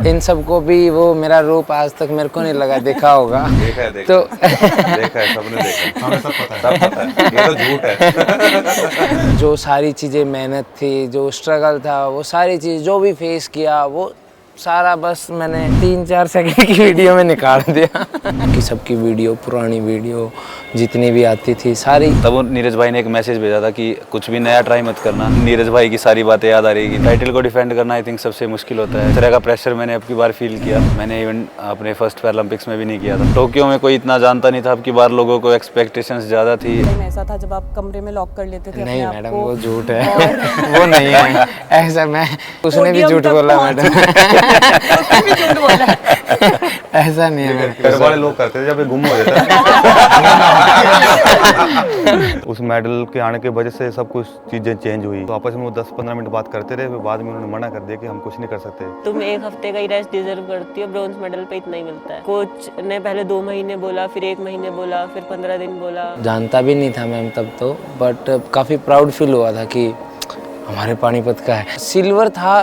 इन सबको भी वो मेरा रूप आज तक मेरे को नहीं लगा देखा होगा। देखा है तो देखा है, सबने देखा, हमें सब पता है, ये तो झूठ है। जो सारी चीज़ें मेहनत थी, जो स्ट्रगल था, वो सारी चीज़ जो भी फेस किया वो सारा बस मैंने 3-4 सेकंड की वीडियो में निकाल दिया कि सबकी वीडियो, पुरानी वीडियो जितनी भी आती थी सारी। तब वो नीरज भाई ने एक मैसेज भेजा था कि कुछ भी नया ट्राई मत करना। नीरज भाई की सारी बातें याद आ रही कि टाइटल को डिफेंड करना आई थिंक सबसे मुश्किल होता है। इस तरह का प्रेशर मैंने अब की बार फील किया। मैंने इवन अपने फर्स्ट पैरालंपिक्स में भी नहीं किया था। टोक्यो में कोई इतना जानता नहीं था, अब की बार लोगों को एक्सपेक्टेशंस ज़्यादा थी। ऐसा था जब आप कमरे में लॉक कर लेते थे नहीं अपने मैडम, आप को, वो झूठ है वो नहीं है ऐसा। मैं उसने भी झूठ बोला मैडम उसने भी झूठ बोला है। ऐसा नहीं है। घर वाले लोग करते थे जब ये गुम हो जाता उस मेडल के आने की वजह से सब कुछ चीजें चेंज हुई। तो आपस में वो 10-15 मिनट बात करते रहे, फिर बाद में उन्होंने मना कर दिया कि हम कुछ नहीं कर सकते। तुम एक हफ्ते का ही रेस्ट डिजर्व करती हो, ब्रॉन्ज मेडल पे इतना ही मिलता है। कोच ने पहले 2 महीने बोला, फिर 1 महीने बोला, फिर 15 दिन बोला। जानता भी नहीं था मैम तब तो, बट काफ़ी प्राउड फील हुआ था कि हमारे पानीपत का है। सिल्वर था,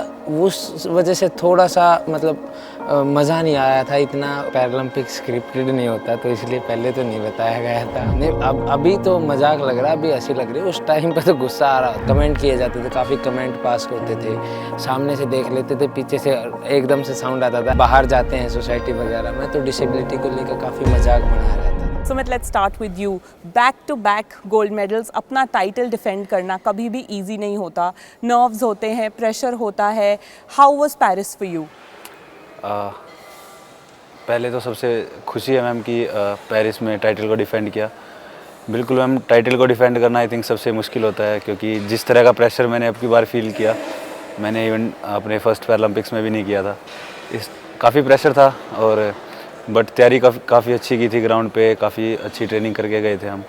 उस वजह से थोड़ा सा मतलब मज़ा नहीं आया था इतना। पैरालंपिक स्क्रिप्टेड नहीं होता तो इसलिए पहले तो नहीं बताया गया था। नहीं अब अभी तो मजाक लग रहा है, अभी हंसी लग रही है। उस टाइम पर तो गुस्सा आ रहा। कमेंट किए जाते थे, काफ़ी कमेंट पास होते थे, सामने से देख लेते थे, पीछे से एकदम से साउंड आता था। बाहर जाते हैं सोसाइटी वगैरह में तो डिसेबिलिटी को लेकर काफ़ी मजाक बनाया रहता था। Sumit, let's start with you. Back to back gold medals, अपना टाइटल डिफेंड करना कभी भी इजी नहीं होता। नर्व्स होते हैं, प्रेशर होता है। How was Paris for you? पहले तो सबसे खुशी है मैम कि पेरिस में टाइटल को डिफेंड किया। बिल्कुल मैम, टाइटल को डिफेंड करना आई थिंक सबसे मुश्किल होता है, क्योंकि जिस तरह का प्रेशर मैंने अब की बार फील किया, मैंने इवन अपने फर्स्ट पैरालंपिक्स में भी नहीं किया था। काफ़ी प्रेशर था और बट तैयारी काफ़ी अच्छी की थी। ग्राउंड पे काफ़ी अच्छी ट्रेनिंग करके गए थे हम,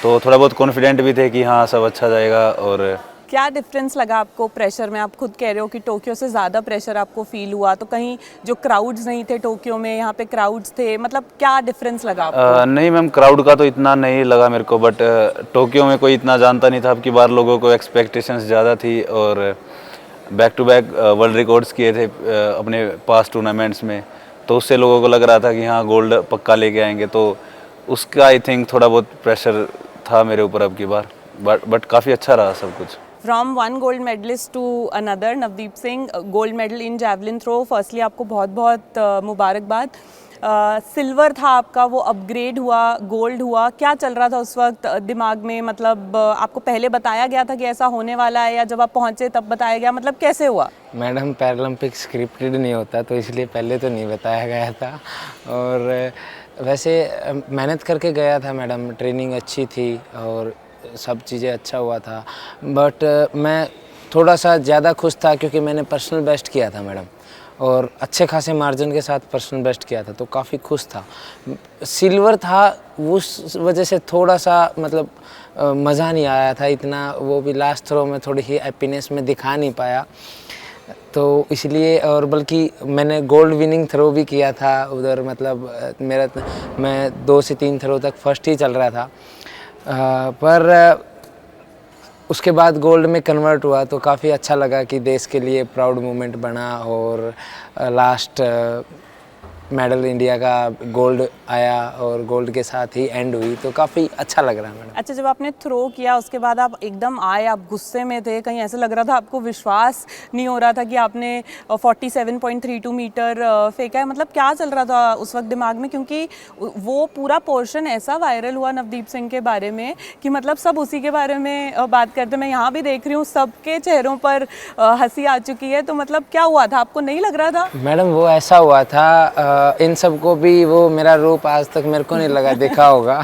तो थोड़ा बहुत कॉन्फिडेंट भी थे कि हाँ सब अच्छा जाएगा। और क्या डिफरेंस लगा आपको प्रेशर में? आप खुद कह रहे हो कि टोक्यो से ज़्यादा प्रेशर आपको फील हुआ, तो कहीं जो क्राउड्स नहीं थे टोक्यो में, यहाँ पे क्राउड्स थे, मतलब क्या डिफरेंस लगा आपको? नहीं मैम, क्राउड का तो इतना नहीं लगा मेरे को, बट टोक्यो में कोई इतना जानता नहीं था। अब की बार लोगों को एक्सपेक्टेशंस ज़्यादा थी और back to back world records किए थे अपने पास टूर्नामेंट्स में, तो उससे लोगों को लग रहा था कि हाँ गोल्ड पक्का लेके आएंगे। तो उसका आई थिंक थोड़ा बहुत प्रेशर था मेरे ऊपर अब की बार, बट काफ़ी अच्छा रहा सब कुछ। From one gold medalist to another, Navdeep Singh, gold medal in javelin throw. Firstly आपको बहुत बहुत मुबारकबाद। सिल्वर था आपका, वो अपग्रेड हुआ, गोल्ड हुआ। क्या चल रहा था उस वक्त दिमाग में? मतलब आपको पहले बताया गया था कि ऐसा होने वाला है, या जब आप पहुंचे तब बताया गया? मतलब कैसे हुआ? मैडम, पैरालंपिक स्क्रिप्टेड नहीं होता तो इसलिए पहले तो नहीं बताया गया था। और वैसे मेहनत करके गया था मैडम, ट्रेनिंग अच्छी थी और सब चीज़ें अच्छा हुआ था। बट मैं थोड़ा सा ज़्यादा खुश था क्योंकि मैंने पर्सनल बेस्ट किया था मैडम, और अच्छे खासे मार्जिन के साथ पर्सनल बेस्ट किया था, तो काफ़ी खुश था। सिल्वर था, उस वजह से थोड़ा सा मतलब मज़ा नहीं आया था इतना। वो भी लास्ट थ्रो में थोड़ी ही हैप्पीनेस में दिखा नहीं पाया, तो इसलिए। और बल्कि मैंने गोल्ड विनिंग थ्रो भी किया था उधर, मतलब मैं 2 से 3 थ्रो तक फर्स्ट ही चल रहा था। पर उसके बाद गोल्ड में कन्वर्ट हुआ तो काफ़ी अच्छा लगा कि देश के लिए प्राउड मोमेंट बना। और लास्ट मेडल इंडिया का गोल्ड आया और गोल्ड के साथ ही एंड हुई, तो काफ़ी अच्छा लग रहा है मैडम। अच्छा, जब आपने थ्रो किया उसके बाद आप एकदम आए, आप गुस्से में थे, कहीं ऐसे लग रहा था आपको विश्वास नहीं हो रहा था कि आपने 47.32 मीटर फेंका है? मतलब क्या चल रहा था उस वक्त दिमाग में? क्योंकि वो पूरा पोर्शन ऐसा वायरल हुआ नवदीप सिंह के बारे में कि मतलब सब उसी के बारे में बात करते। मैं यहाँ भी देख रही हूँ सबके चेहरों पर हंसी आ चुकी है, तो मतलब क्या हुआ था? आपको नहीं लग रहा था? मैडम, वो ऐसा हुआ था, इन सबको भी वो मेरा रूप आज तक मेरे को नहीं लगा देखा होगा।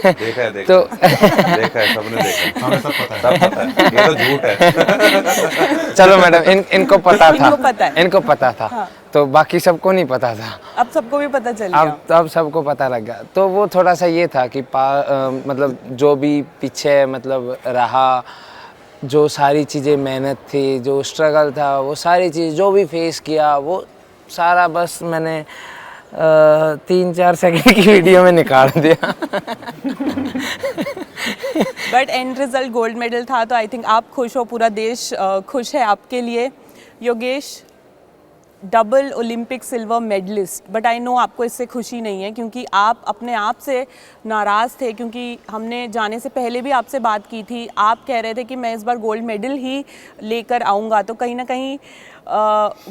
देखा है तो देखा है, सबने देखा, हमें सब पता है, ये तो झूठ है। चलो मैडम, इनको पता था, इनको पता है। इनको पता था। हाँ। तो बाकी सबको नहीं पता था। अब सबको भी पता चल गया। अब सबको पता लग गया। तो वो थोड़ा सा ये था कि मतलब जो भी पीछे मतलब रहा, जो सारी चीज़ें मेहनत थी, जो स्ट्रगल था, वो सारी चीज़ जो भी फेस किया, वो सारा बस मैंने 3-4 सेकंड की वीडियो में निकाल दिया। But and result gold medal था, तो आई थिंक आप खुश हो, पूरा देश खुश है आपके लिए। Yogesh, double Olympic silver medalist, but I know आपको इससे खुशी नहीं है क्योंकि आप अपने आप से नाराज़ थे, क्योंकि हमने जाने से पहले भी आपसे बात की थी, आप कह रहे थे कि मैं इस बार गोल्ड मेडल ही लेकर आऊँगा, तो कहीं ना कहीं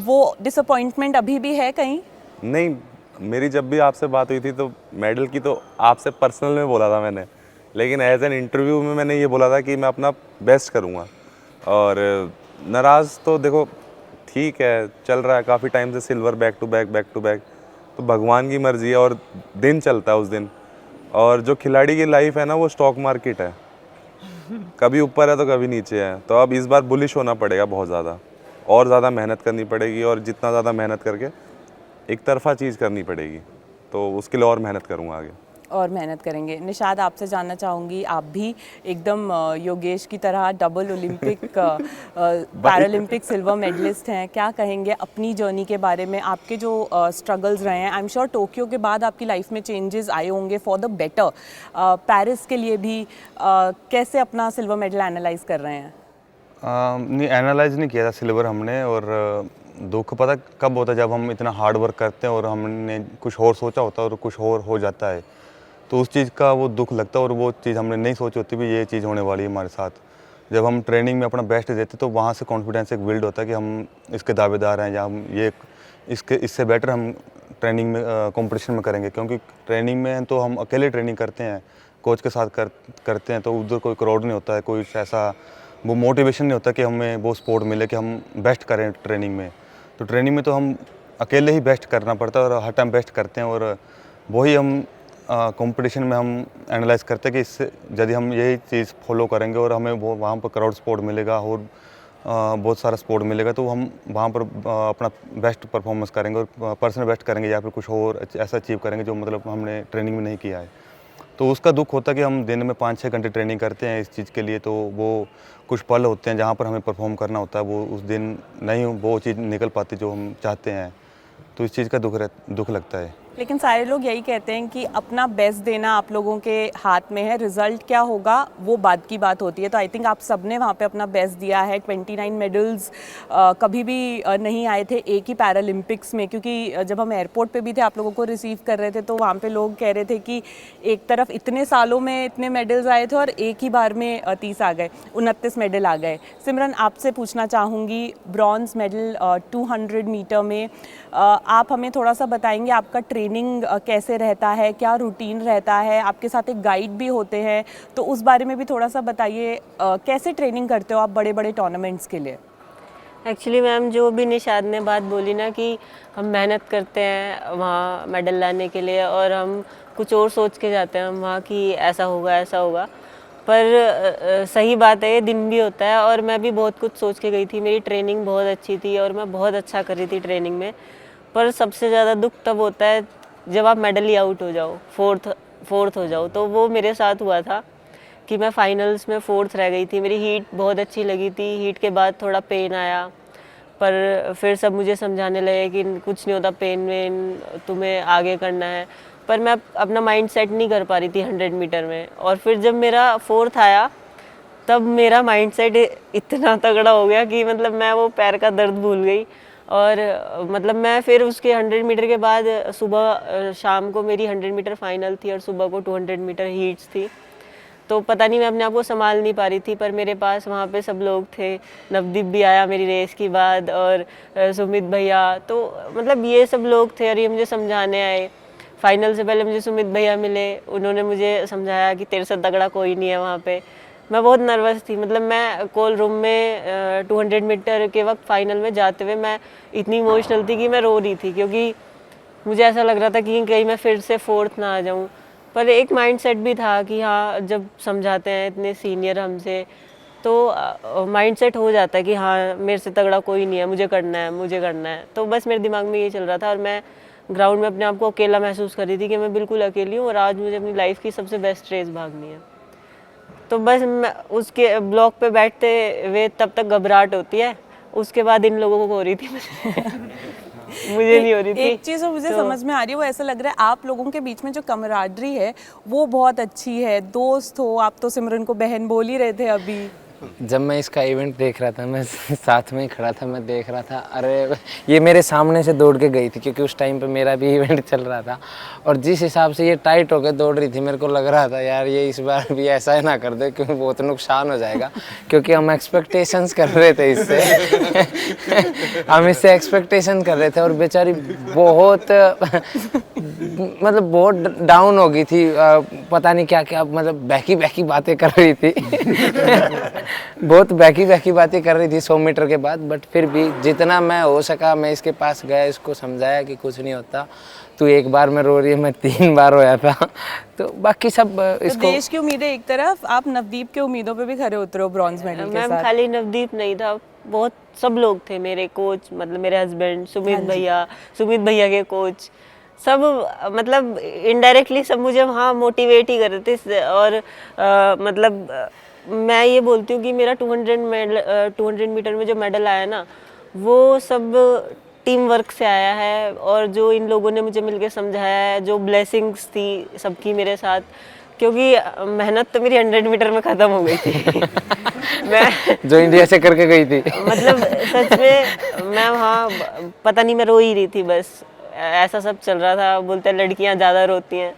वो डिसअपॉइंटमेंट अभी भी है कहीं? नहीं, मेरी जब भी आपसे बात हुई थी तो मेडल की तो आपसे पर्सनल में बोला था मैंने, लेकिन एज एन इंटरव्यू में मैंने ये बोला था कि मैं अपना बेस्ट करूँगा। और नाराज़ तो देखो ठीक है, चल रहा है काफ़ी टाइम से सिल्वर बैक टू बैक, तो भगवान की मर्ज़ी है और दिन चलता है उस दिन। और जो खिलाड़ी की लाइफ है ना वो स्टॉक मार्केट है, कभी ऊपर है तो कभी नीचे है। तो अब इस बार बुलिश होना पड़ेगा बहुत ज़्यादा, और ज़्यादा मेहनत करनी पड़ेगी, और जितना ज़्यादा मेहनत करके एक तरफा चीज़ करनी पड़ेगी, तो उसके लिए और मेहनत करूँगा आगे। और मेहनत करेंगे। निशाद, आपसे जानना चाहूँगी, आप भी एकदम योगेश की तरह double Olympic Paralympic silver medalist हैं, क्या कहेंगे अपनी जर्नी के बारे में? आपके जो स्ट्रगल्स रहे हैं, आई एम श्योर टोक्यो के बाद आपकी लाइफ में चेंजेस आए होंगे फॉर द बेटर, पेरिस के लिए भी कैसे अपना सिल्वर मेडल एनालाइज कर रहे हैं? नहीं, एनालाइज नहीं किया था सिल्वर हमने। और दुख पता कब होता है, जब हम इतना हार्ड वर्क करते हैं और हमने कुछ और सोचा होता है और कुछ और हो जाता है, तो उस चीज़ का वो दुख लगता है। और वो चीज़ हमने नहीं सोची होती भी ये चीज़ होने वाली है हमारे साथ। जब हम ट्रेनिंग में अपना बेस्ट देते तो वहाँ से कॉन्फिडेंस एक बिल्ड होता है कि हम इसके दावेदार हैं, या हम ये इससे बेटर हम ट्रेनिंग में कंपटीशन में करेंगे। क्योंकि ट्रेनिंग में तो हम अकेले ट्रेनिंग करते हैं, कोच के साथ करते हैं, तो उधर कोई क्राउड नहीं होता है, कोई ऐसा वो मोटिवेशन नहीं होता कि हमें वो सपोर्ट मिले कि हम बेस्ट करें ट्रेनिंग में। तो ट्रेनिंग में तो हम अकेले ही बेस्ट करना पड़ता है और हर टाइम बेस्ट करते हैं। और वही हम कंपटीशन में हम एनालाइज करते हैं कि इससे यदि हम यही चीज़ फॉलो करेंगे और हमें वो वहाँ पर क्राउड सपोर्ट मिलेगा और बहुत सारा सपोर्ट मिलेगा, तो हम वहाँ पर अपना बेस्ट परफॉर्मेंस करेंगे और पर्सनल बेस्ट करेंगे, या फिर कुछ और ऐसा अचीव करेंगे जो मतलब हमने ट्रेनिंग में नहीं किया है। तो उसका दुख होता है कि हम दिन में 5-6 घंटे ट्रेनिंग करते हैं इस चीज़ के लिए, तो वो कुछ पल होते हैं जहाँ पर हमें परफॉर्म करना होता है, वो उस दिन नहीं वो चीज़ निकल पाती जो हम चाहते हैं। तो इस चीज़ का दुख लगता है। लेकिन सारे लोग यही कहते हैं कि अपना बेस्ट देना आप लोगों के हाथ में है, रिजल्ट क्या होगा वो बाद की बात होती है। तो आई थिंक आप सबने वहाँ पे अपना बेस्ट दिया है। 29 मेडल्स कभी भी नहीं आए थे एक ही पैरालंपिक्स में, क्योंकि जब हम एयरपोर्ट पे भी थे आप लोगों को रिसीव कर रहे थे तो वहाँ पे लोग कह रहे थे कि एक तरफ इतने सालों में इतने मेडल्स आए थे और एक ही बार में 30 आ गए, 29 मेडल आ गए। सिमरन, आपसे पूछना चाहूँगी, ब्रॉन्ज मेडल 200 मीटर में आप हमें थोड़ा सा बताएंगे आपका ट्रेनिंग कैसे रहता है, क्या रूटीन रहता है? आपके साथ एक गाइड भी होते हैं, तो उस बारे में भी थोड़ा सा बताइए, कैसे ट्रेनिंग करते हो आप बड़े बड़े टूर्नामेंट्स के लिए? एक्चुअली मैम, जो भी निशाद ने बात बोली ना कि हम मेहनत करते हैं वहाँ मेडल लाने के लिए और हम कुछ और सोच के जाते हैं हम वहाँ कि ऐसा होगा, पर सही बात है, ये दिन भी होता है और मैं भी बहुत कुछ सोच के गई थी। मेरी ट्रेनिंग बहुत अच्छी थी और मैं बहुत अच्छा कर रही थी ट्रेनिंग में, पर सबसे ज़्यादा दुख तब होता है जब आप मेडल ही आउट हो जाओ, फोर्थ हो जाओ। तो वो मेरे साथ हुआ था कि मैं फाइनल्स में 4th रह गई थी। मेरी हीट बहुत अच्छी लगी थी, हीट के बाद थोड़ा पेन आया, पर फिर सब मुझे समझाने लगे कि कुछ नहीं होता, पेन में तुम्हें आगे करना है। पर मैं अपना माइंड सेट नहीं कर पा रही थी 100 मीटर में। और फिर जब मेरा 4th आया तब मेरा माइंड सेट इतना तगड़ा हो गया कि मतलब मैं वो पैर का दर्द भूल गई। और मतलब मैं फिर उसके 100 मीटर के बाद सुबह शाम को मेरी 100 मीटर फाइनल थी और सुबह को 200 मीटर हीट्स थी। तो पता नहीं मैं अपने आप को संभाल नहीं पा रही थी, पर मेरे पास वहाँ पे सब लोग थे। नवदीप भी आया मेरी रेस के बाद और सुमित भैया, तो मतलब ये सब लोग थे और ये मुझे समझाने आए। फाइनल से पहले मुझे सुमित भैया मिले, उन्होंने मुझे समझाया कि तेरे से तगड़ा कोई नहीं है वहाँ पे। मैं बहुत नर्वस थी, मतलब मैं कॉल रूम में 200 मीटर के वक्त फाइनल में जाते हुए मैं इतनी इमोशनल थी कि मैं रो रही थी, क्योंकि मुझे ऐसा लग रहा था कि कहीं मैं फिर से 4th ना आ जाऊँ। पर एक माइंडसेट भी था कि हाँ, जब समझाते हैं इतने सीनियर हमसे तो माइंडसेट हो जाता है कि हाँ मेरे से तगड़ा कोई नहीं है, मुझे करना है। तो बस मेरे दिमाग में ये चल रहा था और मैं ग्राउंड में अपने आप को अकेला महसूस कर रही थी कि मैं बिल्कुल अकेली हूँ और आज मुझे अपनी लाइफ की सबसे बेस्ट रेस भागनी है। तो बस मैं उसके ब्लॉक पे बैठते हुए तब तक घबराहट होती है, उसके बाद इन लोगों को हो रही थी मुझे नहीं हो रही थी। एक चीज़ जो मुझे समझ में आ रही है वो ऐसा लग रहा है आप लोगों के बीच में जो कमराडरी है वो बहुत अच्छी है, दोस्त हो आप। तो सिमरन को बहन बोल ही रहे थे अभी। जब मैं इसका इवेंट देख रहा था, मैं साथ में ही खड़ा था, मैं देख रहा था, अरे ये मेरे सामने से दौड़ के गई थी क्योंकि उस टाइम पे मेरा भी इवेंट चल रहा था, और जिस हिसाब से ये टाइट होकर दौड़ रही थी, मेरे को लग रहा था यार ये इस बार भी ऐसा ही ना कर दे क्योंकि बहुत नुकसान हो जाएगा, क्योंकि हम एक्सपेक्टेशंस कर रहे थे इससे हम इससे एक्सपेक्टेशन कर रहे थे, और बेचारी बहुत मतलब बहुत डाउन हो गई थी, पता नहीं क्या क्या, मतलब बहकी बहकी बातें कर रही थी बहुत बहकी बातें कर रही थी 100 मीटर के बाद, बट फिर भी जितना मैं हो सका मैं इसके पास गया, इसको समझाया कि कुछ नहीं होता, तू एक बार में रो रही है, मैं 3 बार रोया था, तो बाकी सब तो इसको। देश की उम्मीदें एक तरफ, आप नवदीप के उम्मीदों पे भी खरे उतरे हो ब्रॉन्ज मेडल के मैम साथ। खाली नवदीप नहीं था, बहुत सब लोग थे, मेरे कोच मतलब मेरे हस्बैंड सुमित भैया के कोच, सब मतलब इनडायरेक्टली सब मुझे वहाँ मोटिवेट ही कर रहे थे। और मतलब मैं ये बोलती हूँ कि मेरा 200 मीटर में जो मेडल आया ना, वो सब टीम वर्क से आया है, और जो इन लोगों ने मुझे मिलके समझाया है, जो ब्लेसिंग्स थी सबकी मेरे साथ, क्योंकि मेहनत तो मेरी 100 मीटर में ख़त्म हो गई थी मैं जो इंडिया से करके गई थी मतलब सच में मैं वहाँ पता नहीं, मैं रो ही रही थी बस, ऐसा सब चल रहा था। बोलते हैं लड़कियाँ ज़्यादा रोती हैं,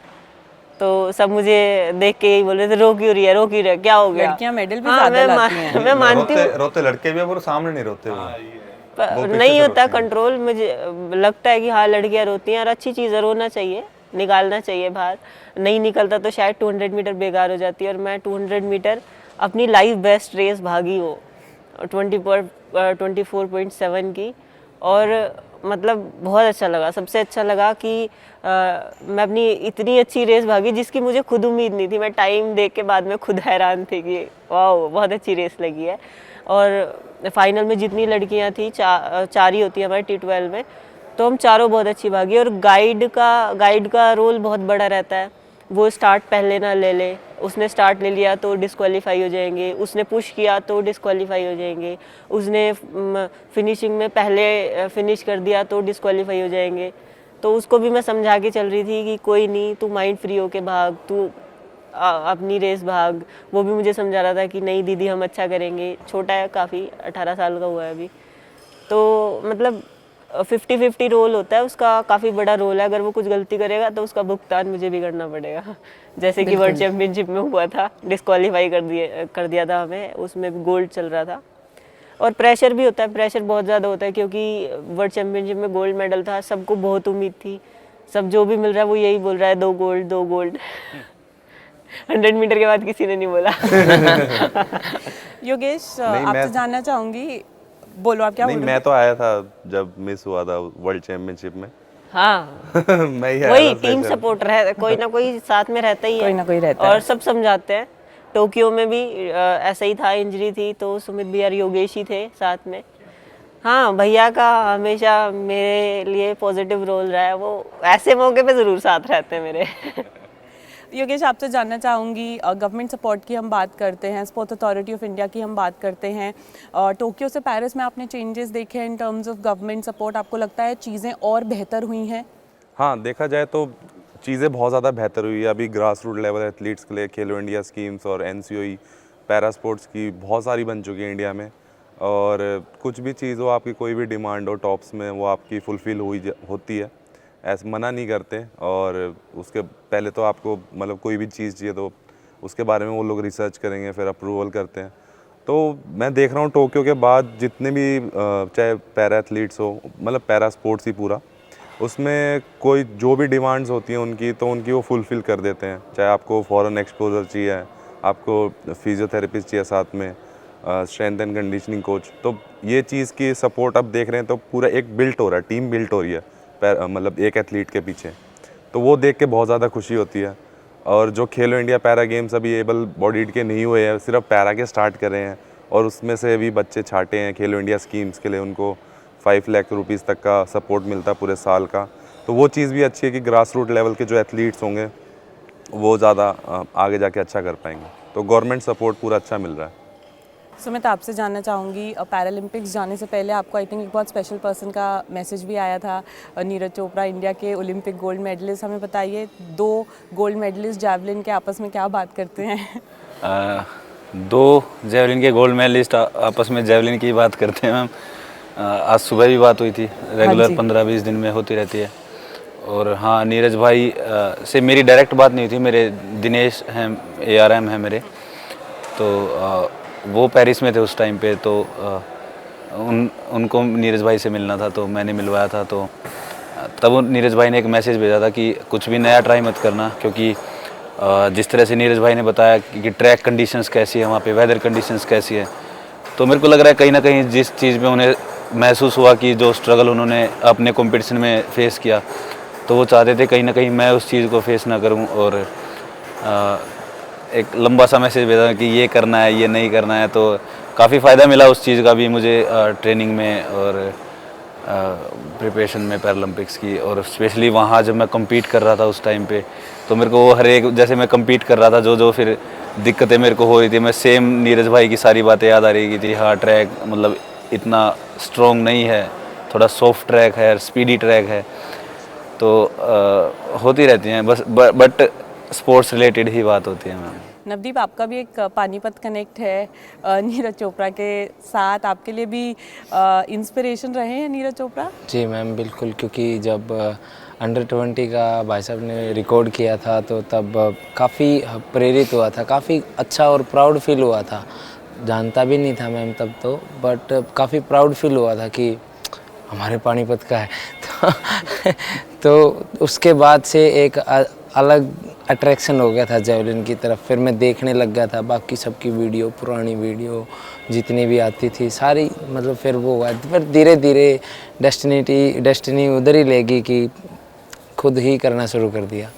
तो सब मुझे देख के यही बोल रहे थे, रो क्यों रही है, क्या हो गया। लड़कियां मेडल भी हाँ, ज्यादा लाती हैं। मैं मानती हूँ, रोते लड़के भी, और सामने नहीं रोते वो पीछे नहीं से होता रोते हैं। कंट्रोल, मुझे लगता है कि हाँ लड़कियां रोती हैं, और अच्छी चीज़ है, रोना चाहिए, निकालना चाहिए बाहर, नहीं निकलता तो शायद 200 मीटर बेकार हो जाती है। और मैं 200 मीटर अपनी लाइफ बेस्ट रेस भागी हो 24.7 की, और मतलब बहुत अच्छा लगा, सबसे अच्छा लगा कि मैं अपनी इतनी अच्छी रेस भागी जिसकी मुझे खुद उम्मीद नहीं थी। मैं टाइम देख के बाद में खुद हैरान थी कि वाह बहुत अच्छी रेस लगी है। और फाइनल में जितनी लड़कियां थी, चार ही होती है हमारे T12 में, तो हम चारों बहुत अच्छी भागी। और गाइड का रोल बहुत बड़ा रहता है, वो स्टार्ट पहले ना ले ले, उसने स्टार्ट ले लिया तो डिस्क्वालीफाई हो जाएंगे, उसने पुश किया तो डिस्क्वालीफाई हो जाएंगे, उसने फिनिशिंग में पहले फिनिश कर दिया तो डिस्क्वालीफाई हो जाएंगे। तो उसको भी मैं समझा के चल रही थी कि कोई नहीं, तू माइंड फ्री होके भाग, तू अपनी रेस भाग। वो भी मुझे समझा रहा था कि नहीं दीदी हम अच्छा करेंगे, छोटा है काफ़ी, 18 साल का हुआ है अभी। तो मतलब 50-50 रोल होता है उसका, काफ़ी बड़ा रोल है। अगर वो कुछ गलती करेगा तो उसका भुगतान मुझे भी करना पड़ेगा, जैसे कि वर्ल्ड चैम्पियनशिप में हुआ था, डिस्क्वालीफाई कर दिया था हमें, उसमें भी गोल्ड चल रहा था। और प्रेशर भी होता है, प्रेशर बहुत ज़्यादा होता है, क्योंकि वर्ल्ड चैम्पियनशिप में गोल्ड मेडल था, सबको बहुत उम्मीद थी, सब जो भी मिल रहा है वो यही बोल रहा है 2 गोल्ड 100 मीटर के बाद किसी ने नहीं बोला योगेश, नहीं, आपसे जानना चाहूंगी, बोलो आप क्या नहीं, बोल रहे मैं तो आया था जब मिस हुआ था वर्ल्ड चैंपियनशिप में हाँ मैं ही आया वही था टीम special। सपोर्ट रहे, कोई ना कोई साथ में रहता ही है, कोई ना कोई रहता और है। सब समझाते हैं। टोक्यो में भी ऐसा ही था, इंजरी थी तो सुमित भैया योगेश ही थे साथ में। हाँ भैया का हमेशा मेरे लिए पॉजिटिव रोल रहा है, वो ऐसे मौके पे ज़रूर साथ रहते हैं मेरे योगेश, आपसे जानना चाहूँगी, गवर्नमेंट सपोर्ट की हम बात करते हैं, स्पोर्ट्स अथॉरिटी ऑफ इंडिया की हम बात करते हैं, टोक्यो से पेरिस में आपने चेंजेस देखे in terms of government support, आपको लगता है चीज़ें और बेहतर हुई हैं? हाँ, देखा जाए तो चीज़ें बहुत ज़्यादा बेहतर हुई है। अभी ग्रास रूट लेवल एथलीट्स के लिए खेलो इंडिया स्कीम्स और NCOE पैरा स्पोर्ट्स की बहुत सारी बन चुकी है इंडिया में, और कुछ भी चीज़ हो, आपकी कोई भी डिमांड हो टॉप्स में, वो आपकी फुलफ़िल होती है, ऐसा मना नहीं करते। और उसके पहले तो आपको मतलब कोई भी चीज़ चाहिए तो उसके बारे में वो लोग रिसर्च करेंगे, फिर अप्रूवल करते हैं। तो मैं देख रहा हूँ टोक्यो के बाद जितने भी चाहे पैरा एथलीट्स हो, मतलब पैरा स्पोर्ट्स ही पूरा, उसमें कोई जो भी डिमांड्स होती हैं उनकी, तो उनकी वो फुलफ़िल कर देते हैं। चाहे आपको फॉरेन एक्सपोजर चाहिए, आपको फिजियोथेरेपिस्ट चाहिए, साथ में स्ट्रेंथ एंड कंडीशनिंग कोच, तो ये चीज़ की सपोर्ट अब देख रहे हैं, तो पूरा एक बिल्ट हो रहा है, टीम बिल्ट हो रही है मतलब एक एथलीट के पीछे, तो वो देख के बहुत ज़्यादा खुशी होती है। और जो खेलो इंडिया पैरा गेम्स अभी एबल बॉडीड के नहीं हुए हैं, सिर्फ पैरा के स्टार्ट कर रहे हैं, और उसमें से भी बच्चे छाटे हैं खेलो इंडिया स्कीम्स के लिए, उनको 5 लाख रुपीज़ तक का सपोर्ट मिलता है पूरे साल का। तो वो चीज़ भी अच्छी है कि ग्रास रूट लेवल के जो एथलीट्स होंगे वो ज़्यादा आगे जाके अच्छा कर पाएंगे, तो गवर्नमेंट सपोर्ट पूरा अच्छा मिल रहा है। सुमित, आपसे जानना चाहूँगी, पैरालंपिक्स जाने से पहले आपको आई थिंक एक बहुत स्पेशल पर्सन का मैसेज भी आया था, नीरज चोपड़ा, इंडिया के ओलंपिक गोल्ड मेडलिस्ट। हमें बताइए, 2 गोल्ड मेडलिस्ट जैवलिन के आपस में क्या बात करते हैं? दो जेवलिन के गोल्ड मेडलिस्ट आपस में जेवलिन की बात करते हैं मैम। आज सुबह भी बात हुई थी, रेगुलर 15-20 दिन में होती रहती है। और हाँ, नीरज भाई से मेरी डायरेक्ट बात नहीं हुई थी, मेरे दिनेश हैं, ARM है मेरे, तो वो पेरिस में थे उस टाइम पे, तो उनको नीरज भाई से मिलना था, तो मैंने मिलवाया था। तो तब नीरज भाई ने एक मैसेज भेजा था कि कुछ भी नया ट्राई मत करना, क्योंकि जिस तरह से नीरज भाई ने बताया कि ट्रैक कंडीशंस कैसी है वहाँ पे, वेदर कंडीशंस कैसी है, तो मेरे को लग रहा है कहीं ना कहीं जिस चीज़ में उन्हें महसूस हुआ कि जो स्ट्रगल उन्होंने अपने कंपटीशन में फेस किया, तो वो चाहते थे कहीं ना कहीं मैं उस चीज़ को फेस ना करूं। और एक लंबा सा मैसेज भेजा कि ये करना है, ये नहीं करना है। तो काफ़ी फ़ायदा मिला उस चीज़ का भी मुझे ट्रेनिंग में और प्रिपरेशन में पैरालंपिक्स की। और स्पेशली वहाँ जब मैं कम्पीट कर रहा था उस टाइम पे, तो मेरे को वो हर एक, जैसे मैं कम्पीट कर रहा था, जो फिर दिक्कतें मेरे को हो रही थी, मैं सेम नीरज भाई की सारी बातें याद आ रही थी। हाँ, ट्रैक मतलब इतना स्ट्रॉन्ग नहीं है, थोड़ा सॉफ्ट ट्रैक है, स्पीडी ट्रैक है, तो होती रहती हैं बस, बट स्पोर्ट्स रिलेटेड ही बात होती है मैम। नवदीप, आपका भी एक पानीपत कनेक्ट है नीरज चोपड़ा के साथ, आपके लिए भी इंस्पिरेशन रहे हैं नीरज चोपड़ा? जी मैम, बिल्कुल, क्योंकि जब अंडर 20 का भाई साहब ने रिकॉर्ड किया था, तो तब काफ़ी प्रेरित हुआ था, काफ़ी अच्छा और प्राउड फील हुआ था। जानता भी नहीं था मैम तब तो, बट काफ़ी प्राउड फील हुआ था कि हमारे पानीपत का है। तो उसके बाद से एक अलग अट्रैक्शन हो गया था जेवलिन की तरफ। फिर मैं देखने लग गया था बाकी सबकी वीडियो, पुरानी वीडियो जितनी भी आती थी सारी, मतलब फिर वो हुआ। फिर धीरे धीरे डेस्टिनी उधर ही ले गई कि खुद ही करना शुरू कर दिया।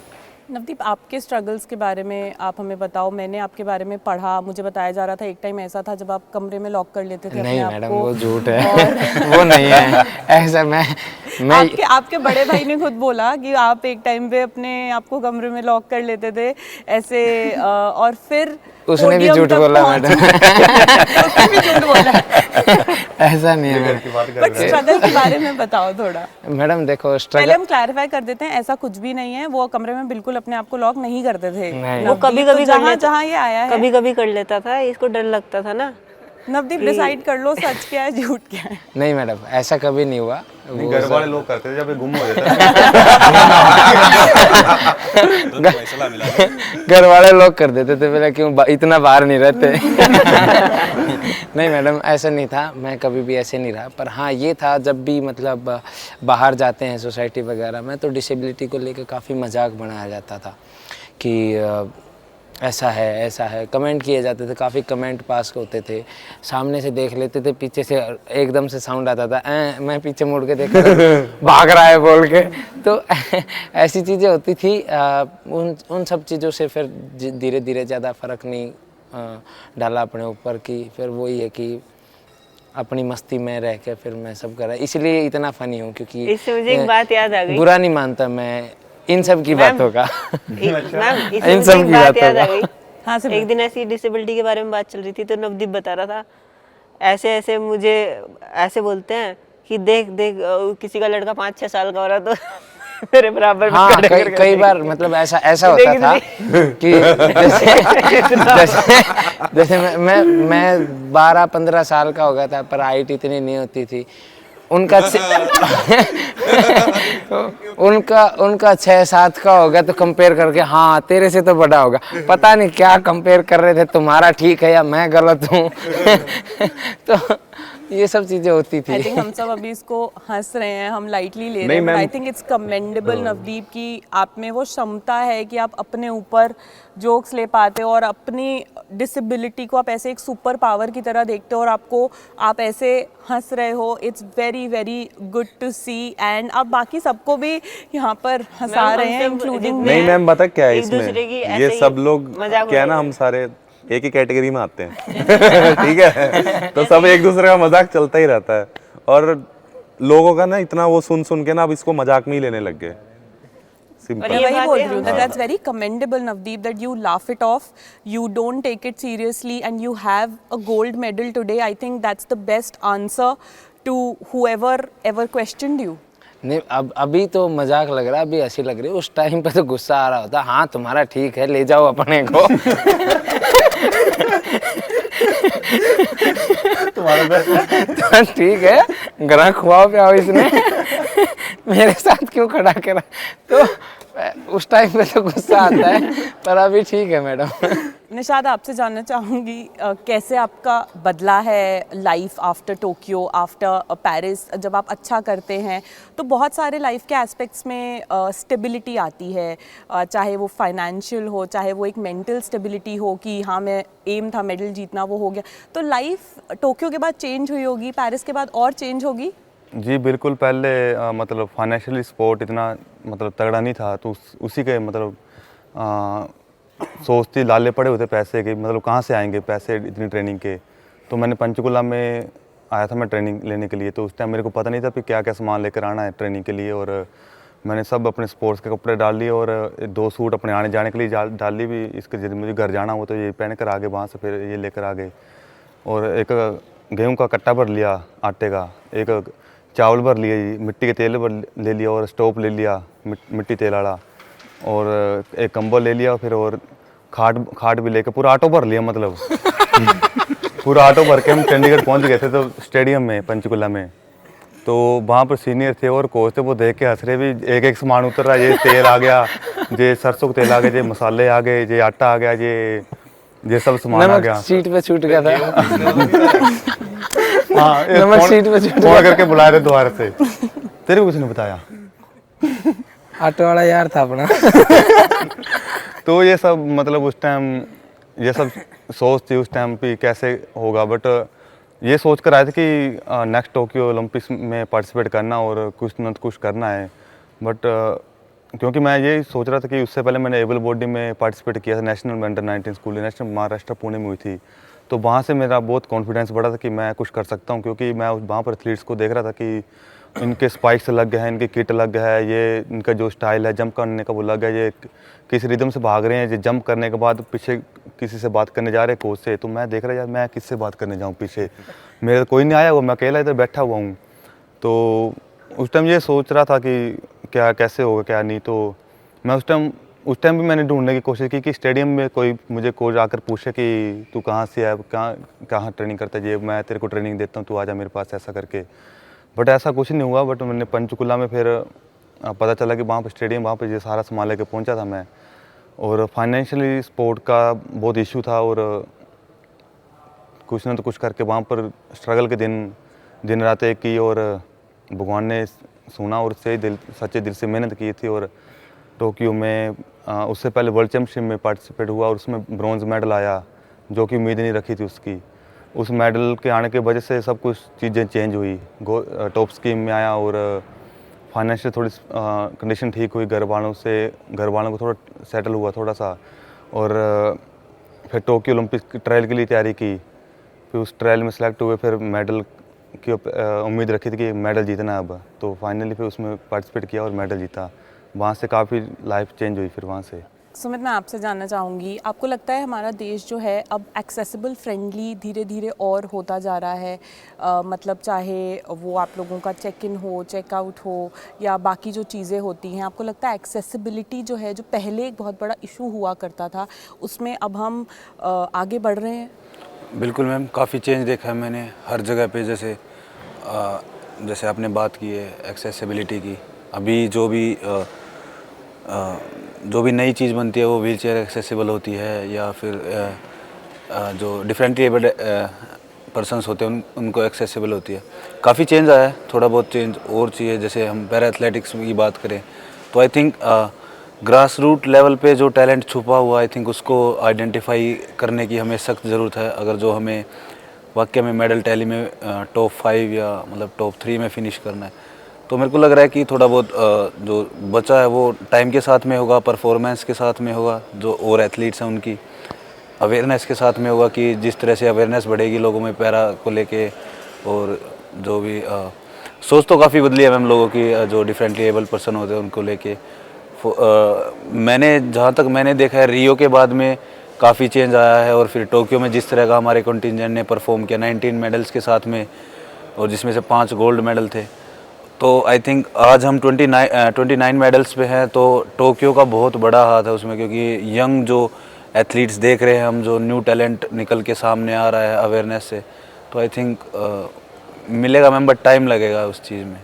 नवदीप, आपके स्ट्रगल्स के बारे में आप हमें बताओ। मैंने आपके बारे में पढ़ा, मुझे बताया जा रहा था एक टाइम ऐसा था जब आप कमरे में लॉक कर लेते थे अपने नहीं आप मैडम, को। वो झूठ है। वो नहीं है ऐसा। मैं आपके बड़े भाई ने खुद बोला कि आप एक टाइम पे अपने आप को कमरे में लॉक कर लेते थे ऐसे, और फिर उसने भी podium झूठ तक बोला पहुंचे। मैडम। उसने भी झूठ बोला। ऐसा नहीं है बट स्ट्रगल के बारे में बताओ थोड़ा। मैडम। देखो, पहले स्ट्रगल हम क्लैरिफाई कर देते हैं, ऐसा कुछ भी नहीं है। वो कमरे में बिल्कुल अपने आप को लॉक नहीं करते थे। नहीं। वो कभी कभी कर लेता, जहाँ ये आया है, कभी कभी कर लेता था, इसको डर लगता था ना। नवदीप डिसाइड कर लो सच क्या है झूठ क्या है। नहीं मैडम, ऐसा कभी नहीं हुआ। घर वाले लोग करते थे जब ये गुम हो जाता घर वाले लोग कर देते थे, मेरा क्यों इतना बाहर नहीं रहते। नहीं मैडम, ऐसा नहीं था, मैं कभी भी ऐसे नहीं रहा। पर हाँ, ये था जब भी मतलब बाहर जाते हैं सोसाइटी वगैरह में, तो डिसेबिलिटी को लेकर काफ़ी मजाक बनाया जाता था कि ऐसा है, कमेंट किए जाते थे, काफ़ी कमेंट पास होते थे। सामने से देख लेते थे, पीछे से एकदम से साउंड आता था, मैं पीछे मुड़ के देखा भाग रहा है बोल के। तो ऐसी चीज़ें होती थी। उन सब चीज़ों से फिर धीरे धीरे ज़्यादा फ़र्क नहीं डाला अपने ऊपर, कि फिर वही है कि अपनी मस्ती में रह के फिर मैं सब कर रहा, इसलिए इतना फ़नी हूँ। क्योंकि इससे मुझे एक बात याद आ गई। बुरा नहीं मानता मैं इन सब की बातों का। मैम, इससे इन मुझे सब एक की बात बातों याद आ का। गई। हाँ सिमरन। एक दिन ऐसी डिसेबिलिटी के बारे में बात चल रही थी, तो नवदीप बता रहा था ऐसे ऐसे मुझे ऐसे बोलते हैं कि देख देख किसी का लड़का 5-6 साल का हो रहा तो मेरे बराबर में हाँ, खड़े कई करके कई बार मतलब ऐसा होता था कि जैसे मैं 12-15 साल का हो गया था, पर हाइट इतनी नहीं होती थी। उनका 6-7 का हो गया, तो कंपेयर करके हाँ तेरे से तो बड़ा होगा। पता नहीं क्या कंपेयर कर रहे थे, तुम्हारा ठीक है या मैं गलत हूँ। तो ये सब चीजें होती थी। आई थिंक हम सब अभी इसको हंस रहे हैं, हम लाइटली ले रहे नहीं, हैं, but ma'am. I think it's commendable Navdeep की आप में वो क्षमता है कि आप अपने ऊपर जोक्स ले पाते हो और अपनी डिसेबिलिटी को आप ऐसे एक सुपर पावर की तरह देखते हो, और आप ऐसे हंस रहे हो। It's very very good to see, and आप बाकी सबको भी यहाँ पर हंसा मैम, रहे हैं, हम सब इंक्लूडिंग नहीं मैम, पता क्या है एक इसमें, दूसरे की ऐसे ये ही सब लोग मजाक क्या है ना, उड़ाते हम सारे एक ही कैटेगरी में आते हैं। ठीक है, तो सब एक दूसरे का मजाक चलता ही रहता है, और लोगों का ना इतना वो सुन सुन के ना अब इसको मजाक में ही लेने लग गए। और मैं ये वही बात बोल है, रही हूँ that that's very commendable Navdeep, that you laugh it off, you don't take it seriously, and you have a gold medal today. I think that's the best answer to whoever ever questioned you. नहीं, अब अभी तो मजाक लग रहा है, अभी हंसी लग रही है। उस टाइम पे तो गुस्सा आ रहा होता, हाँ तुम्हारा ठीक है, ले जाओ अपने को। तुम्हारा बेस्ट तो ठीक है, ग्रह खुआओ पियाओ इसने मेरे साथ क्यों खड़ा करा। तो उस टाइम पे तो गुस्सा आता है, पर अभी ठीक है मैडम। निशाद, आपसे जानना चाहूँगी कैसे आपका बदला है life after Tokyo, after Paris. जब आप अच्छा करते हैं तो बहुत सारे लाइफ के एस्पेक्ट्स में स्टेबिलिटी आती है, चाहे वो फाइनेंशियल हो, चाहे वो एक मेंटल स्टेबिलिटी हो कि हाँ मैं एम था मेडल जीतना, वो हो गया। तो लाइफ टोक्यो के बाद चेंज हुई होगी, पेरिस के बाद और चेंज होगी? जी बिल्कुल। पहले मतलब फाइनेंशियली सपोर्ट इतना मतलब तगड़ा नहीं था, तो उसी के मतलब सोचती लाले पड़े होते पैसे के, मतलब कहाँ से आएंगे पैसे इतनी ट्रेनिंग के। तो मैंने पंचकुला में आया था मैं ट्रेनिंग लेने के लिए, तो उस टाइम मेरे को पता नहीं था कि क्या क्या सामान लेकर आना है ट्रेनिंग के लिए। और मैंने सब अपने स्पोर्ट्स के कपड़े डाल लिए और 2 सूट अपने आने जाने के लिए डाल ली भी। इसके जब मुझे घर जाना हो तो ये पहन कर आ गए, वहाँ से फिर ये लेकर आ गए। और एक गेहूँ का कट्टा भर लिया आटे का, एक चावल भर लिए, मिट्टी के तेल भर ले लिया और स्टोव ले लिया मिट्टी तेल वाला, और एक कंबल ले लिया फिर, और खाट भी लेके पूरा ऑटो भर लिया मतलब पूरा ऑटो भर के हम चंडीगढ़ पहुंच गए थे। तो स्टेडियम में पंचकुला में, तो वहाँ पर सीनियर थे और कोच थे, वो देख के हंस रहे भी, एक एक सामान उतर रहा है। ये तेल आ गया, ये सरसों का तेल आ गया, ये मसाले आ गए, ये आटा आ गया, ये सब सामान आ गया। सीट पे छूट गया था। हाँ, नमक सीट पे फोन करके बुलाए थे दोबारा से। तेरे को किसने बताया? ऑटो वाला यार था अपना। तो ये सब मतलब उस टाइम ये सब सोच थी उस टाइम पे कैसे होगा, बट ये सोच कर आए थे कि नेक्स्ट टोक्यो ओलंपिक्स में पार्टिसिपेट करना और कुछ न कुछ करना है। बट क्योंकि मैं ये सोच रहा था कि उससे पहले मैंने एबल बॉडी में पार्टिसिपेट किया था, national under 19 school, national Maharashtra Pune में हुई थी। तो वहाँ से मेरा बहुत कॉन्फिडेंस बढ़ा था कि मैं कुछ कर सकता हूँ, क्योंकि मैं वहाँ पर एथलीट्स को देख रहा था कि इनके स्पाइक्स अलग हैं, इनकी किट अलग है, ये इनका जो स्टाइल है जंप करने का वो अलग है, ये किस रिदम से भाग रहे हैं, ये जंप करने के बाद पीछे किसी से बात करने जा रहे हैं कोच से। तो मैं देख रहा यार मैं किससे बात करने जाऊँ, पीछे मेरे कोई नहीं आया हुआ, मैं अकेला इधर बैठा हुआ हूँ। तो उस टाइम ये सोच रहा था कि क्या कैसे होगा क्या नहीं। तो मैं उस टाइम भी मैंने ढूंढने की कोशिश की कि स्टेडियम में कोई मुझे कोच आकर पूछे कि तू कहाँ से है, कहाँ ट्रेनिंग करता है, ये मैं तेरे को ट्रेनिंग देता हूँ, तू आजा मेरे पास, ऐसा करके। बट ऐसा कुछ नहीं हुआ। बट मैंने पंचकुला में फिर पता चला कि वहाँ पर स्टेडियम, वहाँ पर ये सारा सामान लेके पहुँचा था मैं। और फाइनेंशियली सपोर्ट का बहुत इशू था, और कुछ ना तो कुछ करके वहाँ पर स्ट्रगल के दिन रात एक की, और भगवान ने सुना और सच्चे दिल से मेहनत की थी। और टोक्यो में उससे पहले वर्ल्ड चैम्पियनशिप में पार्टिसिपेट हुआ और उसमें ब्रॉन्ज मेडल आया, जो कि उम्मीद नहीं रखी थी उसकी। उस मेडल के आने की वजह से सब कुछ चीज़ें चेंज हुई, टॉप स्कीम में आया, और फाइनेंशियल थोड़ी कंडीशन ठीक हुई, घर वालों को थोड़ा सेटल हुआ थोड़ा सा। और फिर टोक्यो ओलंपिक ट्रायल के लिए तैयारी की, फिर उस ट्रायल में सेलेक्ट हुए, फिर मेडल की उम्मीद रखी थी कि मेडल जीतना है अब। तो फाइनली फिर उसमें पार्टिसिपेट किया और मेडल जीता। वहाँ से काफ़ी लाइफ चेंज हुई फिर वहाँ से। सुमित, मैं आपसे जानना चाहूँगी, आपको लगता है हमारा देश जो है अब एक्सेसिबल फ्रेंडली धीरे धीरे और होता जा रहा है? मतलब चाहे वो आप लोगों का चेक इन हो, चेकआउट हो, या बाकी जो चीज़ें होती हैं, आपको लगता है एक्सेसिबिलिटी जो है, जो पहले एक बहुत बड़ा इशू हुआ करता था, उसमें अब हम आगे बढ़ रहे हैं? बिल्कुल मैम, काफ़ी चेंज देखा है मैंने हर जगह पे। जैसे आपने बात की है एक्सेसिबिलिटी की, अभी जो भी नई चीज़ बनती है वो व्हील चेयर एक्सेसिबल होती है, या फिर जो डिफरेंटली एबल्ड पर्सनस होते हैं उनको एक्सेसिबल होती है। काफ़ी चेंज आया है, थोड़ा बहुत चेंज और चाहिए। जैसे हम पैरा एथलेटिक्स की बात करें तो I think grass root level पे जो टैलेंट छुपा हुआ, आई थिंक उसको आइडेंटिफाई करने की हमें सख्त ज़रूरत है। अगर जो हमें वाकई में मेडल टैली में टॉप 5 या मतलब टॉप 3 में फिनिश करना है, तो मेरे को लग रहा है कि थोड़ा बहुत जो बचा है वो टाइम के साथ में होगा, परफॉर्मेंस के साथ में होगा, जो और एथलीट्स हैं उनकी अवेयरनेस के साथ में होगा कि जिस तरह से अवेयरनेस बढ़ेगी लोगों में पैरा को लेके, और जो भी सोच तो काफ़ी बदली है मैम लोगों की, जो डिफरेंटली एबल पर्सन होते हैं उनको लेके। मैंने जहाँ तक मैंने देखा है रियो के बाद में काफ़ी चेंज आया है, और फिर टोक्यो में जिस तरह का हमारे कंटिंजेंट ने परफॉर्म किया 19 मेडल्स के साथ में, और जिसमें से 5 गोल्ड मेडल थे। तो आई थिंक आज हम 29 मेडल्स पे हैं, तो टोक्यो का बहुत बड़ा हाथ है उसमें, क्योंकि यंग जो एथलीट्स देख रहे हैं हम, जो न्यू टैलेंट निकल के सामने आ रहा है अवेयरनेस से, तो आई थिंक मिलेगा मैम, बट टाइम लगेगा उस चीज़ में।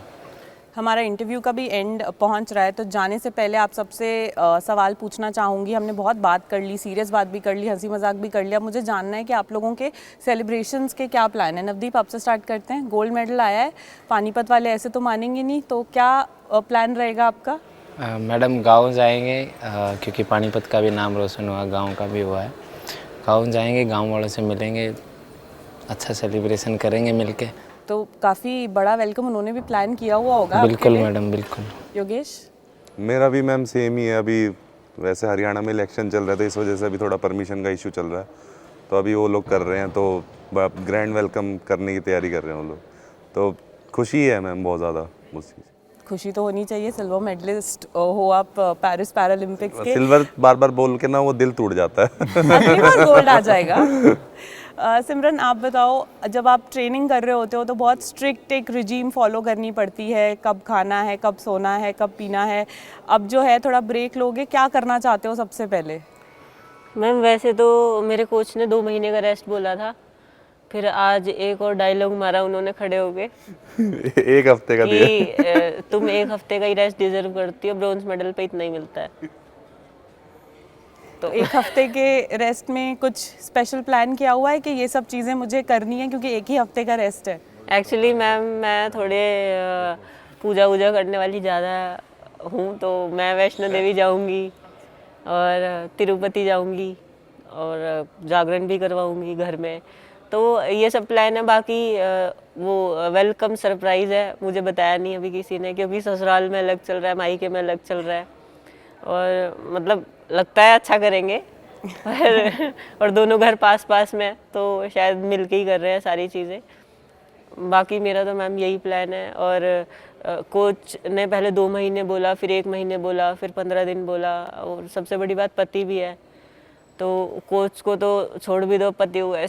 हमारा इंटरव्यू का भी एंड पहुंच रहा है, तो जाने से पहले आप सबसे सवाल पूछना चाहूँगी। हमने बहुत बात कर ली, सीरियस बात भी कर ली, हंसी मजाक भी कर लिया। मुझे जानना है कि आप लोगों के सेलिब्रेशंस के क्या प्लान है। नवदीप, आपसे स्टार्ट करते हैं। गोल्ड मेडल आया है, पानीपत वाले ऐसे तो मानेंगे नहीं, तो क्या प्लान रहेगा आपका? मैडम गांव जाएंगे, क्योंकि पानीपत का भी नाम रोशन हुआ, गांव का भी हुआ है। गांव जाएंगे, गांव वालों से मिलेंगे, अच्छा सेलिब्रेशन करेंगे मिलके। तो काफ़ी बड़ा वेलकम उन्होंने भी प्लान किया हुआ होगा आपके बिल्कुल लिए। मैडम, बिल्कुल। योगेश? मेरा भी मैम सेम ही है। अभी वैसे हरियाणा में इलेक्शन चल रहा था, इस वजह से अभी थोड़ा परमिशन का इशू चल रहा है, तो अभी वो लोग कर रहे हैं, तो ग्रैंड वेलकम करने की तैयारी कर रहे हैं वो लोग। तो खुशी है मैम बहुत ज़्यादा उस चीज़। खुशी तो होनी चाहिए, सिल्वर मेडलिस्ट हो आप पेरिस पैरालंपिक्स के। सिल्वर बार बार बोल के ना वो दिल टूट जाता है। अगली बार गोल्ड आ जाएगा। सिमरन, आप बताओ, जब आप ट्रेनिंग कर रहे होते हो तो बहुत स्ट्रिक्ट एक रिजीम फॉलो करनी पड़ती है, कब खाना है, कब सोना है, कब पीना है। अब जो है थोड़ा ब्रेक लोगे, क्या करना चाहते हो सबसे पहले? मैम वैसे तो मेरे कोच ने 2 महीने का रेस्ट बोला था, फिर आज एक और डायलॉग मारा उन्होंने खड़े होके एक हफ्ते का दिया। कि तुम 1 हफ्ते का ही रेस्ट डिजर्व करती हो, ब्रॉन्ज मेडल पे इतना ही मिलता है। तो 1 हफ्ते के रेस्ट में कुछ स्पेशल प्लान किया हुआ है कि ये सब चीज़ें मुझे करनी है क्योंकि 1 ही हफ्ते का रेस्ट है? एक्चुअली मैम मैं थोड़े पूजा वूजा करने वाली ज़्यादा हूँ, तो मैं वैष्णो देवी जाऊँगी और तिरुपति जाऊँगी और जागरण भी करवाऊँगी घर में, तो ये सब प्लान है। बाकी वो वेलकम सरप्राइज़ है, मुझे बताया नहीं अभी किसी ने, क्योंकि ससुराल में अलग चल रहा है, मायके में अलग चल रहा है, और मतलब लगता है अच्छा करेंगे और दोनों घर पास पास में, तो शायद मिल के ही कर रहे हैं सारी चीज़ें। बाकी मेरा तो मैम यही प्लान है। और कोच ने पहले 2 महीने बोला, फिर 1 महीने बोला, फिर 15 दिन बोला, और सबसे बड़ी बात पति भी है, तो कोच को तो छोड़ भी दो, पति हुआ है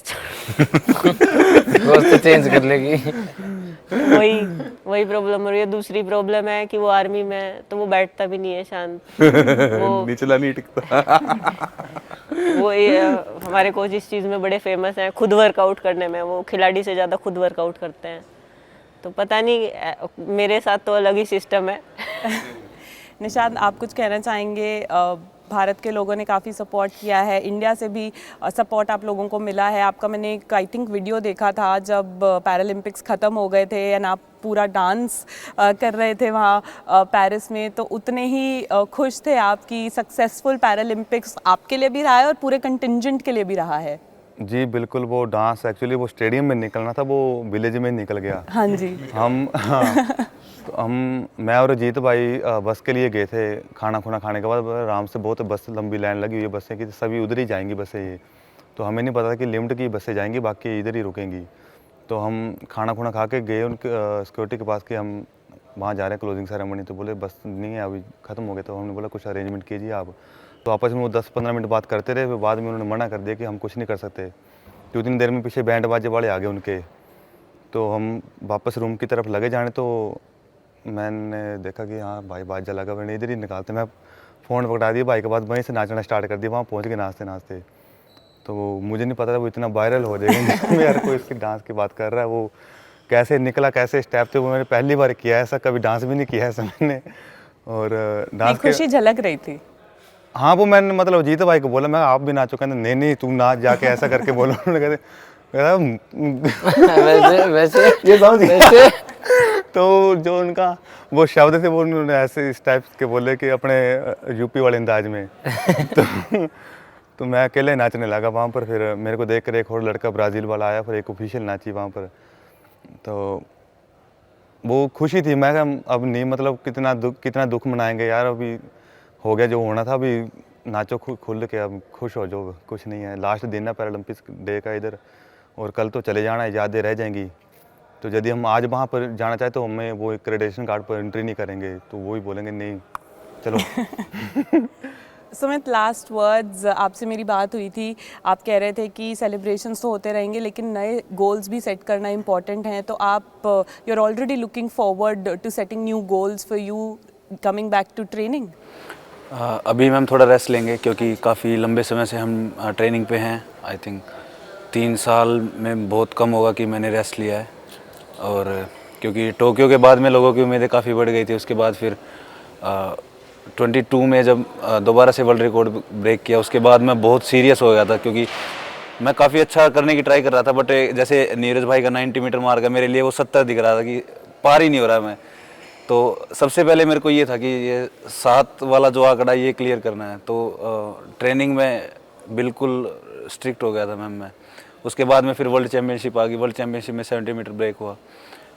दोस्त चेंज कर लेगी। वही प्रॉब्लम हो रही है। दूसरी प्रॉब्लम है कि वो आर्मी में है, तो वो बैठता भी नहीं है शांत, वो निचला नहीं टिकता। वो हमारे कोच इस चीज़ में बड़े फेमस हैं, खुद वर्कआउट करने में, वो खिलाड़ी से ज़्यादा खुद वर्कआउट करते हैं। तो पता नहीं, मेरे साथ तो अलग ही सिस्टम है। निशांत, आप कुछ कहना चाहेंगे? भारत के लोगों ने काफ़ी सपोर्ट किया है, इंडिया से भी सपोर्ट आप लोगों को मिला है। आपका मैंने एक आई थिंक वीडियो देखा था जब पैरालंपिक्स ख़त्म हो गए थे एंड आप पूरा डांस कर रहे थे वहाँ पेरिस में, तो उतने ही खुश थे आपकी सक्सेसफुल पैरालंपिक्स आपके लिए भी रहा है और पूरे कंटिजेंट के लिए भी रहा है। जी बिल्कुल, वो डांस एक्चुअली वो स्टेडियम में निकलना था, वो विलेज में निकल गया। हाँ जी। मैं और अजीत भाई बस के लिए गए थे। खाना खुना खाने के बाद आराम से, बहुत बस लंबी लाइन लगी हुई है बसें की, सभी उधर ही जाएंगी बसें ये, तो हमें नहीं पता था कि लिमिट की बसें जाएंगी, बाकी इधर ही रुकेंगी। तो हम खाना खुना खा के गए उनके सिक्योरिटी के पास कि हम वहाँ जा रहे हैं क्लोजिंग सेरेमनी, तो बोले बस नहीं है अभी, ख़त्म हो गया। तो हमने बोला कुछ अरेंजमेंट कीजिए आप। तो आपस में वो 10-15 मिनट बात करते रहे, फिर बाद में उन्होंने मना कर दिया कि हम कुछ नहीं कर सकते, तो उतनी देर में पीछे बैंड बाजे वाले आ गए उनके। तो हम वापस रूम की तरफ लगे जाने, तो मैंने देखा कि हाँ भाई बाजा लगा, मैंने इधर ही निकालते, मैं फ़ोन पकड़ा दिया भाई के बाद, वहीं से नाचना स्टार्ट कर दिया, वहाँ पहुँच गए नाचते नाचते। तो मुझे नहीं पता था वो इतना वायरल हो जाएगा। यार कोई इसकी डांस की बात कर रहा है, वो कैसे निकला, कैसे स्टेप थे, वो मैंने पहली बार किया है ऐसा, कभी डांस भी नहीं किया ऐसा मैंने। और डांस खुशी झलक रही थी। हाँ, वो मैंने मतलब जीत भाई को बोला, मैं आप भी नाचो, कहते नहीं नहीं तू नाच जाके, ऐसा करके बोलो। उन्होंने वैसे ये वैसे तो जो उनका वो शब्द थे वो उन्होंने ऐसे इस टाइप के बोले कि अपने यूपी वाले अंदाज में। तो मैं अकेले नाचने लगा वहाँ पर। फिर मेरे को देख कर एक और लड़का ब्राज़ील वाला आया, फिर एक ऑफिशियल नाची वहाँ पर, तो वो खुशी थी। मैं अब नहीं, मतलब कितना दुख मनाएंगे यार, अभी हो गया जो होना था, अभी नाचो खुल के, अब खुश हो जो, कुछ नहीं है। लास्ट दिन है पैरालंपिक्स डे का इधर, और कल तो चले जाना है, यादें रह जाएंगी। तो यदि हम आज वहाँ पर जाना चाहे तो हमें वो क्रेडिटेशन कार्ड पर एंट्री नहीं करेंगे, तो वो ही बोलेंगे नहीं चलो। सुमित, लास्ट वर्ड्स, आपसे मेरी बात हुई थी, आप कह रहे थे कि सेलिब्रेशंस तो होते रहेंगे लेकिन नए गोल्स भी सेट करना इंपॉर्टेंट है, तो आप you are already looking forward to setting new goals for you coming back to training? अभी मैम थोड़ा रेस्ट लेंगे क्योंकि काफ़ी लंबे समय से हम ट्रेनिंग पे हैं। आई थिंक 3 साल में बहुत कम होगा कि मैंने रेस्ट लिया है। और क्योंकि टोक्यो के बाद में लोगों की उम्मीदें काफ़ी बढ़ गई थी। उसके बाद फिर 22 में जब दोबारा से वर्ल्ड रिकॉर्ड ब्रेक किया, उसके बाद मैं बहुत सीरियस हो गया था क्योंकि मैं काफ़ी अच्छा करने की ट्राई कर रहा था। बट जैसे नीरज भाई का 90 मीटर मार का मेरे लिए वो 70 दिख रहा था कि पार ही नहीं हो रहा मैं। तो सबसे पहले मेरे को ये था कि ये 7 वाला जो आंकड़ा ये क्लियर करना है। तो ट्रेनिंग में बिल्कुल स्ट्रिक्ट हो गया था मैम मैं। उसके बाद में फिर वर्ल्ड चैम्पियनशिप आ गई। वर्ल्ड चैम्पियनशिप में 70 मीटर ब्रेक हुआ।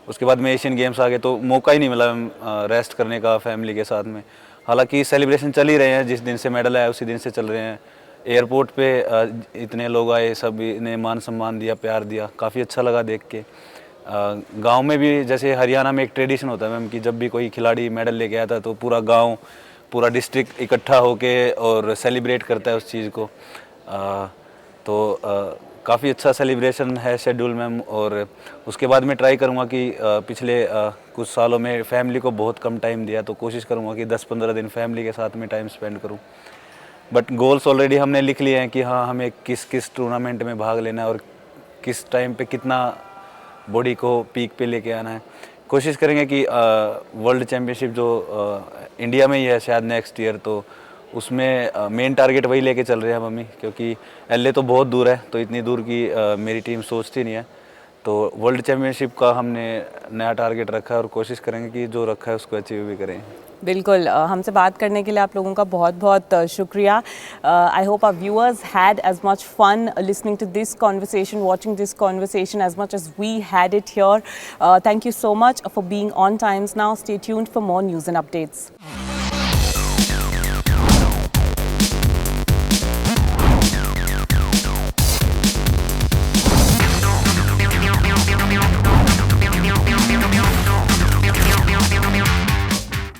उसके बाद में एशियन गेम्स आ गए तो मौका ही नहीं मिला रेस्ट करने का फैमिली के साथ में। हालांकि सेलिब्रेशन चल ही रहे हैं, जिस दिन से मेडल आया उसी दिन से चल रहे हैं। एयरपोर्ट पे इतने लोग आए, सब ने मान सम्मान दिया, प्यार दिया, काफ़ी अच्छा लगा देख के। गांव में भी जैसे हरियाणा में एक ट्रेडिशन होता है मैम कि जब भी कोई खिलाड़ी मेडल लेके आता है तो पूरा गांव, पूरा डिस्ट्रिक्ट इकट्ठा होके और सेलिब्रेट करता है उस चीज़ को। तो काफ़ी अच्छा सेलिब्रेशन है शेड्यूल मैम। और उसके बाद मैं ट्राई करूँगा कि पिछले कुछ सालों में फैमिली को बहुत कम टाइम दिया, तो कोशिश करूँगा कि 10-15 दिन फैमिली के साथ में टाइम स्पेंड करूँ। बट गोल्स ऑलरेडी हमने लिख लिए हैं कि हाँ, हमें किस किस टूर्नामेंट में भाग लेना है और किस टाइम पे कितना बॉडी को पीक पे लेके आना है। कोशिश करेंगे कि वर्ल्ड चैम्पियनशिप जो इंडिया में ही है शायद नेक्स्ट ईयर, तो उसमें मेन टारगेट वही लेके चल रहे हैं मम्मी, क्योंकि एलए तो बहुत दूर है, तो इतनी दूर की मेरी टीम सोचती नहीं है। तो वर्ल्ड चैम्पियनशिप का हमने नया टारगेट रखा है और कोशिश करेंगे कि जो रखा है उसको अचीव भी करें। बिल्कुल, हमसे बात करने के लिए आप लोगों का बहुत बहुत शुक्रिया। I hope our viewers had as much fun listening to this conversation, watching this conversation as much as we had it here. Thank you so much for being on Times Now. Stay tuned for more news and updates.